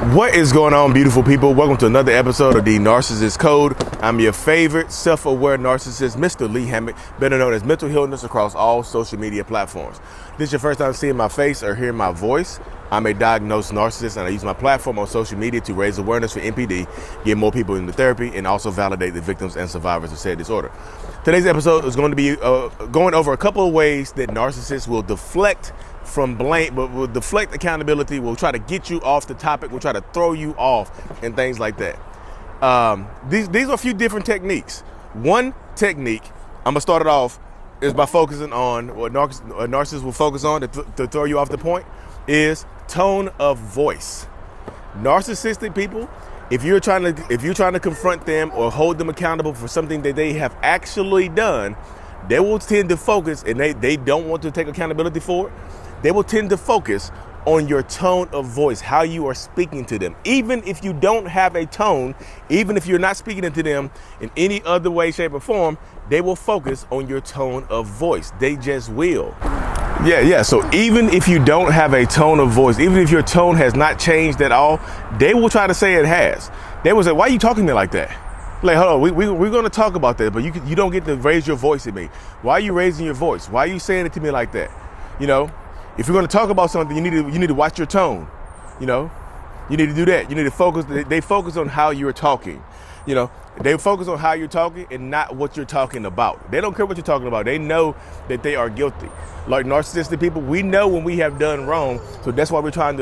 What is going on, beautiful people? Welcome to another episode of the Narcissist Code. I'm your favorite self-aware narcissist, Mr. Lee Hammock, better known as Mental Healness across all social media platforms. If this is your first time seeing my face or hearing my voice, I'm a diagnosed narcissist, and I use my platform on social media to raise awareness for NPD, get more people into therapy, and also validate the victims and survivors of said disorder. Today's episode is going to be going over a couple of ways that narcissists will deflect from blame, but will deflect accountability, will try to get you off the topic, will try to throw you off, and things like that. These are a few different techniques. One technique, I'm gonna start it off, is by focusing on what narcissists will focus on to throw you off the point, is tone of voice. Narcissistic people, if you're trying to confront them or hold them accountable for something that they have actually done, they will tend to focus, and they don't want to take accountability for it. They will tend to focus on your tone of voice, how you are speaking to them. Even if you don't have a tone, even if you're not speaking to them in any other way, shape, or form, they will focus on your tone of voice. They just will. Yeah. So even if you don't have a tone of voice, even if your tone has not changed at all, they will try to say it has. They will say, "Why are you talking to me like that?" Like, hold on, we're going to talk about that, but you don't get to raise your voice at me. Why are you raising your voice? Why are you saying it to me like that? You know, if you're going to talk about something, you need to watch your tone. You know, you need to do that. You need to focus. They focus on how you're talking. You know, they focus on how you're talking and not what you're talking about. They don't care what you're talking about. They know that they are guilty. Like narcissistic people, we know when we have done wrong. So that's why we're trying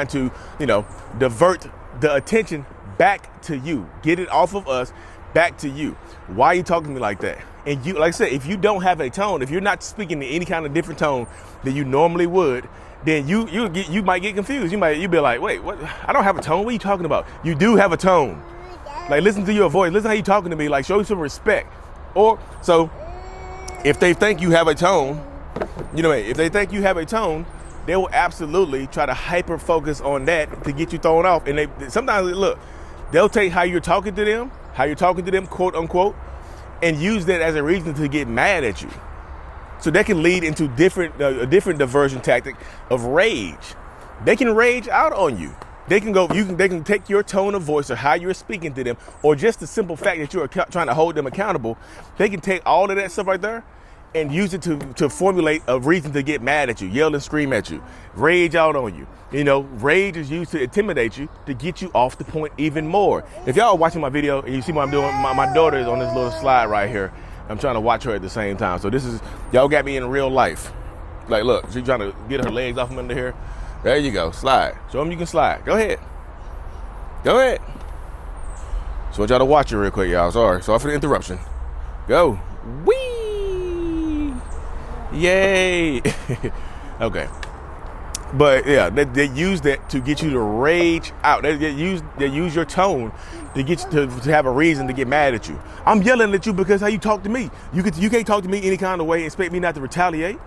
to, you know, divert the attention back to you. Get it off of us, back to you. Why are you talking to me like that? And you, like I said, if you don't have a tone, if you're not speaking in any kind of different tone than you normally would, then you might get confused. You'll be like, wait, what? I don't have a tone. What are you talking about? You do have a tone. Like, listen to your voice. Listen how you're talking to me. Like, show me some respect. Or so, if they think you have a tone, you know, if they think you have a tone, they will absolutely try to hyper focus on that to get you thrown off. And they sometimes look, they'll take how you're talking to them, quote unquote, and use that as a reason to get mad at you. So that can lead into a different diversion tactic of rage. They can rage out on you. They can take your tone of voice or how you're speaking to them, or just the simple fact that you're trying to hold them accountable. They can take all of that stuff right there and use it to formulate a reason to get mad at you, yell and scream at you, rage out on you. You know, rage is used to intimidate you, to get you off the point even more. If y'all are watching my video and you see what I'm doing, my daughter is on this little slide right here. I'm trying to watch her at the same time. So this is, y'all got me in real life. Like, look, she's trying to get her legs off from under here. There you go, slide. Show them you can slide. Go ahead. So I want y'all to watch it real quick, y'all. Sorry for the interruption. Go. Whee! Yay! Okay. But yeah, they use that to get you to rage out. They use your tone to get you to have a reason to get mad at you. I'm yelling at you because how you talk to me. You can't talk to me any kind of way and expect me not to retaliate.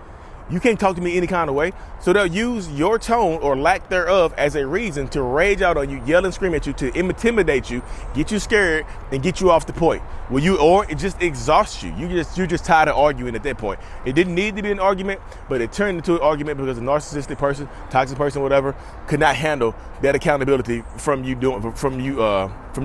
You can't talk to me any kind of way. So they'll use your tone or lack thereof as a reason to rage out on you, yell and scream at you, to intimidate you, get you scared, and get you off the point. Or it just exhausts you. You're just tired of arguing at that point. It didn't need to be an argument, but it turned into an argument because a narcissistic person, toxic person, whatever, could not handle that accountability from you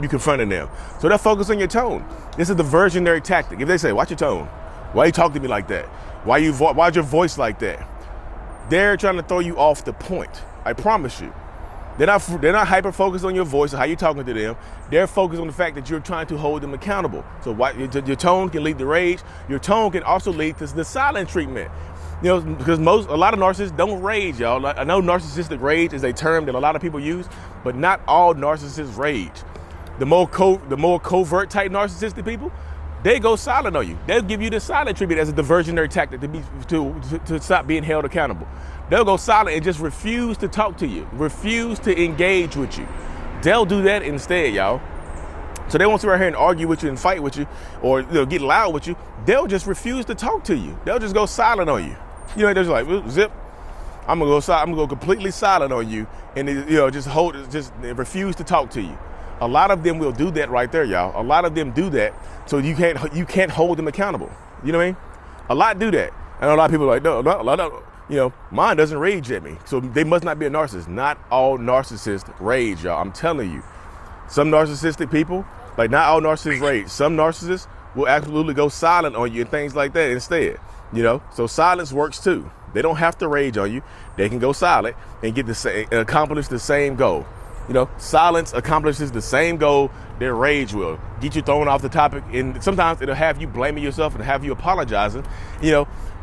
confronting them. So they'll focus on your tone. This is the diversionary tactic. If they say, "Watch your tone. Why you talking to me like that? Why's your voice like that?" They're trying to throw you off the point. I promise you. They're not hyper focused on your voice or how you're talking to them. They're focused on the fact that you're trying to hold them accountable. So your tone can lead to rage. Your tone can also lead to the silent treatment. You know, because a lot of narcissists don't rage, y'all. I know narcissistic rage is a term that a lot of people use, but not all narcissists rage. The more covert type narcissistic people, they go silent on you. They'll give you the silent treatment as a diversionary tactic to stop being held accountable. They'll go silent and just refuse to talk to you, refuse to engage with you. They'll do that instead, y'all. So they won't sit right here and argue with you and fight with you, or get loud with you. They'll just refuse to talk to you. They'll just go silent on you. You know, they're just like, zip. I'm gonna go completely silent on you, and just refuse to talk to you. A lot of them will do that right there, y'all. A lot of them do that, so you can't hold them accountable. You know what I mean? A lot do that, and a lot of people are like, no, Mine doesn't rage at me. So they must not be a narcissist. Not all narcissists rage, y'all. I'm telling you. Some narcissistic people, like not all narcissists rage. Some narcissists will absolutely go silent on you and things like that instead. So silence works too. They don't have to rage on you. They can go silent and get the same, accomplish the same goal. Silence accomplishes the same goal that rage will. Get you thrown off the topic, and sometimes it'll have you blaming yourself and have you apologizing.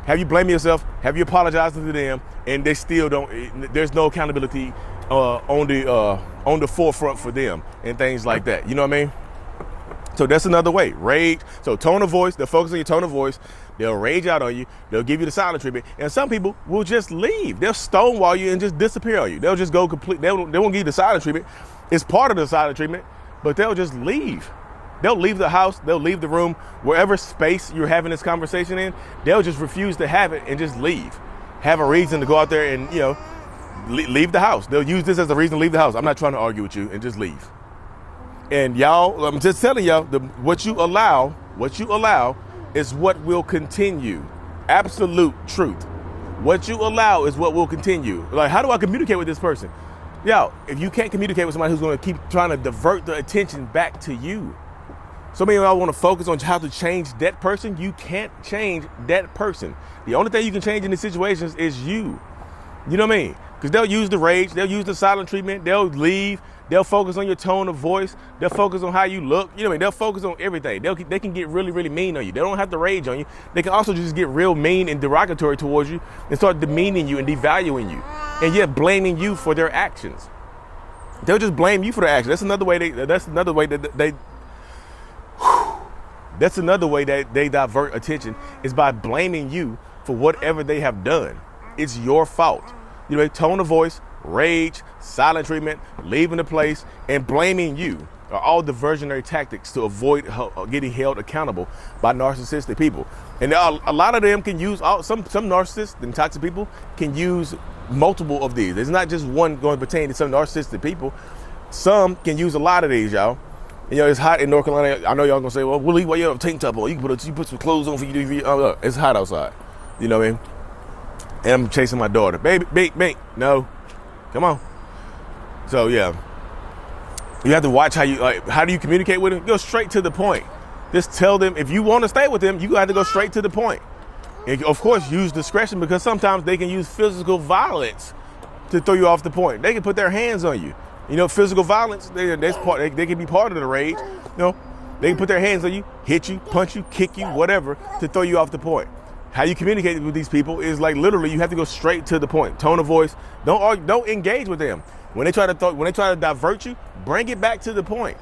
Have you blaming yourself, have you apologizing to them, and they still don't. There's no accountability on the forefront for them and things like that. You know what I mean? So that's another way. Rage. So tone of voice. They'll focus on your tone of voice. They'll rage out on you. They'll give you the silent treatment. And some people will just leave. They'll stonewall you and just disappear on you. They'll just go complete. They won't give you the silent treatment. It's part of the silent treatment, but they'll just leave. They'll leave the house. They'll leave the room. Wherever space you're having this conversation in, they'll just refuse to have it and just leave. Have a reason to go out there and, leave the house. They'll use this as a reason to leave the house. I'm not trying to argue with you, and just leave. And y'all, I'm just telling y'all, what you allow is what will continue. Absolute truth. What you allow is what will continue. Like, how do I communicate with this person? Yo, if you can't communicate with somebody who's going to keep trying to divert the attention back to you. So many of y'all want to focus on how to change that person. You can't change that person. The only thing you can change in these situations is you. You know what I mean? Because they'll use the rage, they'll use the silent treatment, they'll leave, they'll focus on your tone of voice, they'll focus on how you look, you know what I mean? They'll focus on everything. They can get really, really mean on you. They don't have to rage on you. They can also just get real mean and derogatory towards you and start demeaning you and devaluing you, and yet blaming you for their actions. They'll just blame you for their actions. That's another way that they divert attention, is by blaming you for whatever they have done. It's your fault. Tone of voice, rage, silent treatment, leaving the place, and blaming you are all diversionary tactics to avoid getting held accountable by narcissistic people. And a lot of them can use, some narcissists and toxic people can use multiple of these. There's not just one going to pertain to some narcissistic people. Some can use a lot of these, y'all. It's hot in North Carolina. I know y'all gonna say, well, Willie, why you have a tank top on? You put some clothes on for you. It's hot outside. You know what I mean? And I'm chasing my daughter. Baby, no. Come on. So, yeah. You have to watch how do you communicate with them? Go straight to the point. Just tell them, if you want to stay with them, you have to go straight to the point. And of course, use discretion, because sometimes they can use physical violence to throw you off the point. They can put their hands on you. Physical violence, they can be part of the rage. They can put their hands on you, hit you, punch you, kick you, whatever, to throw you off the point. How you communicate with these people is like literally you have to go straight to the point. Tone of voice. Don't engage with them. When they try to divert you, bring it back to the point.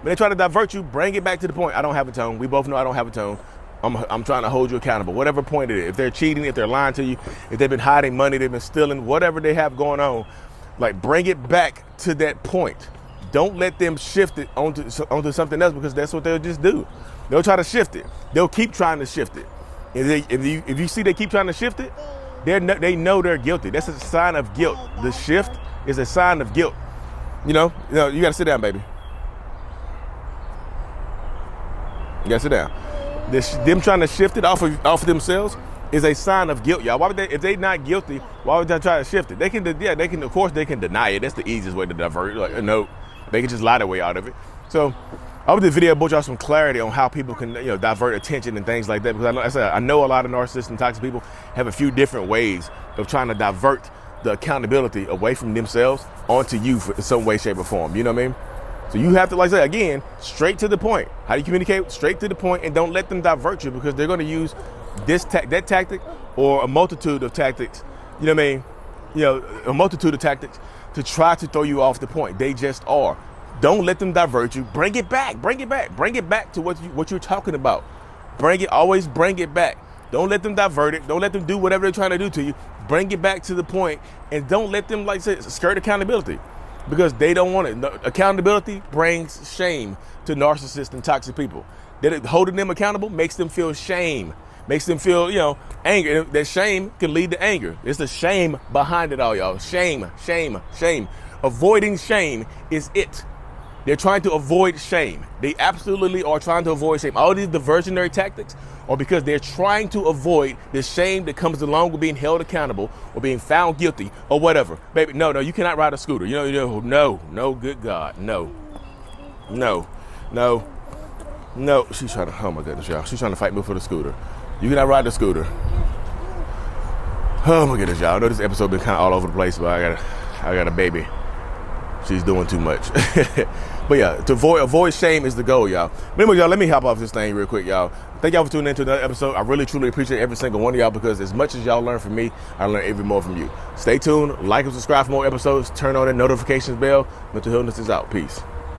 When they try to divert you, bring it back to the point. I don't have a tone. We both know I don't have a tone. I'm trying to hold you accountable. Whatever point it is. If they're cheating, if they're lying to you, if they've been hiding money, they've been stealing, whatever they have going on, like bring it back to that point. Don't let them shift it onto something else, because that's what they'll just do. They'll try to shift it. They'll keep trying to shift it. If you see they keep trying to shift it, they know they're guilty. That's a sign of guilt. The shift is a sign of guilt. You got to sit down, baby. You got to sit down. Them trying to shift it off of themselves is a sign of guilt, y'all. Why would if they're not guilty, why would they try to shift it? They can, of course, they can deny it. That's the easiest way to divert it. Like, no, they can just lie their way out of it. So, I hope this video brought y'all some clarity on how people can, divert attention and things like that. Because I know a lot of narcissists and toxic people have a few different ways of trying to divert the accountability away from themselves onto you in some way, shape, or form. You know what I mean? So you have to, like I said, again, straight to the point. How do you communicate? Straight to the point, and don't let them divert you, because they're going to use that tactic or a multitude of tactics. You know what I mean? A multitude of tactics to try to throw you off the point. They just are. Don't let them divert you. Bring it back to what you're talking about. Always bring it back. Don't let them divert it. Don't let them do whatever they're trying to do to you. Bring it back to the point, and don't let them, like I said, skirt accountability, because they don't want it. No, accountability brings shame to narcissists and toxic people. Holding them accountable makes them feel shame, makes them feel, anger. That shame can lead to anger. It's the shame behind it all, y'all. Shame. Avoiding shame is it. They're trying to avoid shame. They absolutely are trying to avoid shame. All these diversionary tactics are because they're trying to avoid the shame that comes along with being held accountable or being found guilty or whatever. Baby, no, you cannot ride a scooter. No, good God, no. She's trying to, oh my goodness, y'all. She's trying to fight me for the scooter. You cannot ride the scooter. Oh my goodness, y'all. I know this episode been kind of all over the place, but I got a baby. She's doing too much. But yeah, to avoid shame is the goal, y'all. But anyway, y'all, let me hop off this thing real quick, y'all. Thank y'all for tuning into another episode. I really, truly appreciate every single one of y'all, because as much as y'all learn from me, I learn even more from you. Stay tuned, like and subscribe for more episodes, turn on that notifications bell. Mental Healness is out. Peace.